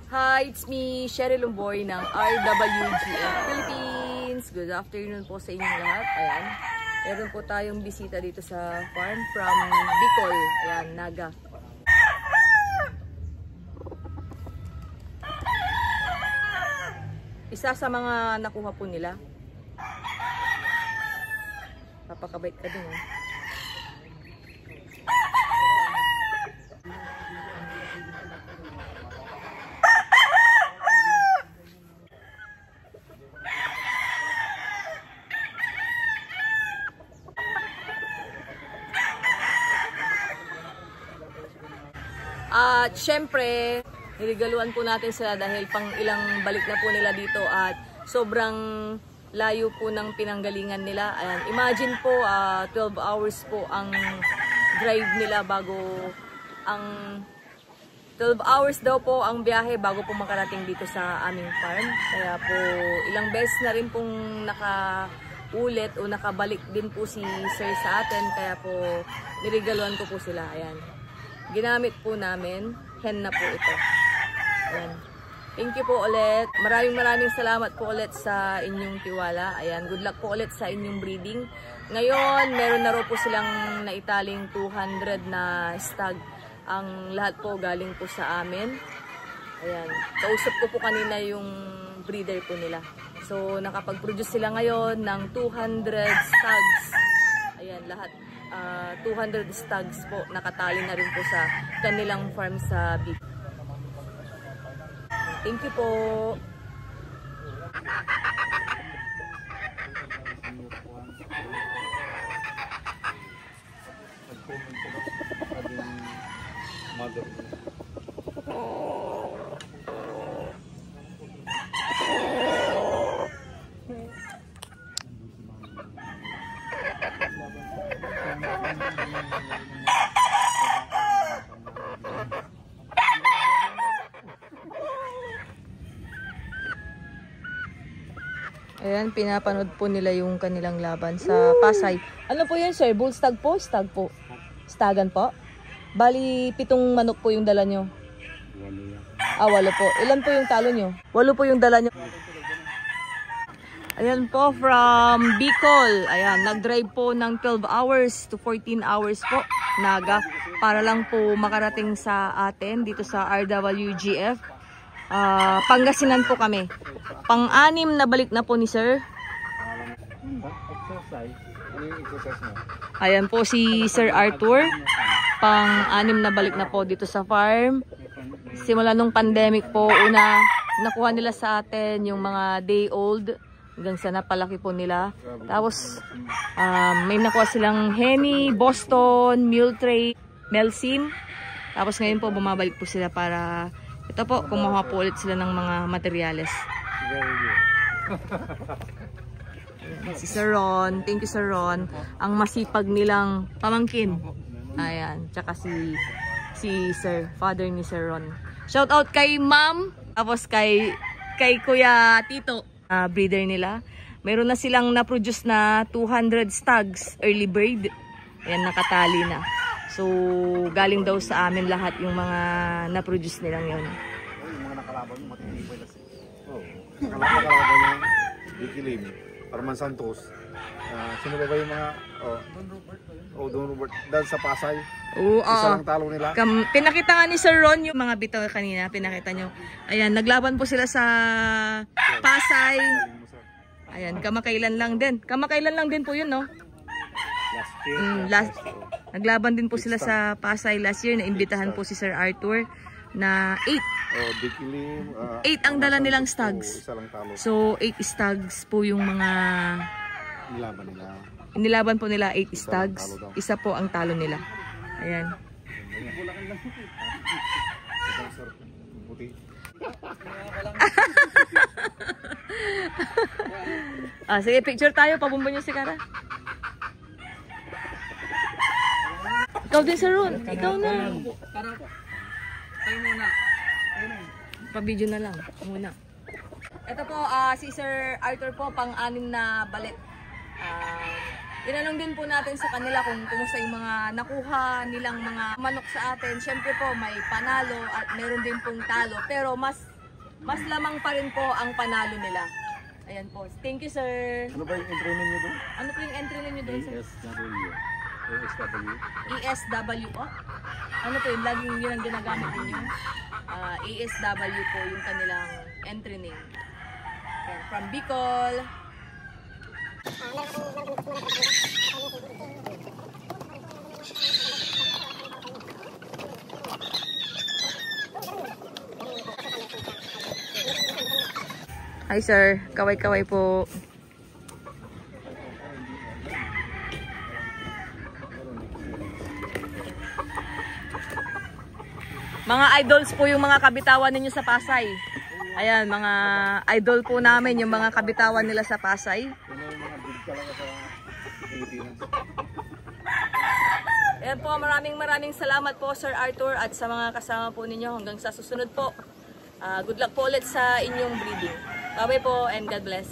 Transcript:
Hi, it's me, Sherry Lumboy ng RWGF Philippines. Good afternoon po sa inyong lahat. Ayan, meron po tayong bisita dito sa farm from Bicol. Ayan, Naga. Isa sa mga nakuha po nila. Papakabait ka din, eh. At syempre, nirigaluan po natin sila dahil pang ilang balik na po nila dito at sobrang layo po ng pinanggalingan nila. Ayan, imagine po, 12 hours po ang drive nila bago ang 12 hours daw po ang biyahe bago po makarating dito sa aming farm. Kaya po ilang beses na rin pong nakaulit o nakabalik din po si Sir sa atin. Kaya po nirigaluan ko po sila. Ayan. Ginamit po namin, hen na po ito. Ayan. Thank you po ulit. Maraming salamat po ulit sa inyong tiwala. Ayan, good luck po ulit sa inyong breeding. Ngayon, meron na rin po silang naitaling 200 na stag. Ang lahat po galing po sa amin. Ayan, kausap ko po kanina yung breeder po nila. So, nakapag-produce sila ngayon ng 200 stags. Ayan, lahat. 200 stags po nakatali na rin po sa kanilang farm sa Bicol. Thank you po. Ayan, pinapanood po nila yung kanilang laban sa Pasay. Ano po yan, sir? Bull stag po? Stag po? Stagan po? Bali, 7 manok po yung dala nyo. 8 po. Ilan po yung talo nyo? 8 po yung dala nyo. Ayan po, from Bicol. Ayan, nag-drive po ng 12 hours to 14 hours po, Naga. Para lang po makarating sa atin dito sa RWGF. Pangasinan po kami. Pang-anim na balik na po ni Sir. Ayan po si Sir Arthur. Pang-anim na balik na po dito sa farm. Simula nung pandemic po, una nakuha nila sa atin yung mga day old hanggang sa napalaki po nila. Tapos may nakuha silang Henny, Boston, Mule Tray, Melsin. Tapos ngayon po bumabalik po sila para ito po, kumuha po ulit sila ng mga materyales. Si Sir Ron, thank you Sir Ron. Ang masipag nilang pamangkin. Ayan, tsaka si Sir, father ni Sir Ron. Shout out kay Ma'am, tapos kay Kuya Tito, breeder nila. Meron na silang na-produce na 200 stags, early bird. Ayan, nakatali na. So, galing daw sa amin lahat yung mga na-produce nilang yun. Yung mga nakalaban yung matindi po yung nakalaban yung Dikilim, Arman Santos. Sino ba yung mga Don Robert dahil sa Pasay? Isa lang talo nila. Pinakita nga ni Sir Ron yung mga bitaw kanina, pinakita nyo. Ayan, naglaban po sila sa Pasay. Ayan, kamakailan lang din po yun, no? Naglaban din po sila sa Pasay last year. Naimbitahan po si Sir Arthur na 8. 8 ang dala nilang stags. So 8 stags po yung mga nilaban po nila. 8 stags. Isa po ang talo nila. Ayan. Sige, picture tayo. Pabumba nyo si Kara. Ikaw din, Sir Ron. Ikaw na. Tayo muna. Pa-video na lang. Muna. Ito po, si Sir Arthur po, pang-anim na balik. Tinanong din po natin sa kanila kung kumusta yung mga nakuha nilang mga manok sa atin. Siyempre po, may panalo at meron din pong talo. Pero mas mas lamang pa rin po ang panalo nila. Ayan po. Thank you, sir. Ano ba yung entry ninyo doon? Ano po yung entry ninyo doon, sir? ESW. ESW. ESW po? Ano po yun? Laging yun ang ginagamit ninyo? ESW po yung kanilang entry name. Ayan, from Bicol. Hi sir, kaway-kaway po. Mga idols po yung mga kabitawan ninyo sa Pasay. Ayan, mga idol po namin yung mga kabitawan nila sa Pasay. Yun yung mga big talaga sa Pilipinas. Ayan po, maraming salamat po Sir Arthur at sa mga kasama po ninyo hanggang sa susunod po. Good luck po ulit sa inyong breeding. Bye-bye po and God bless.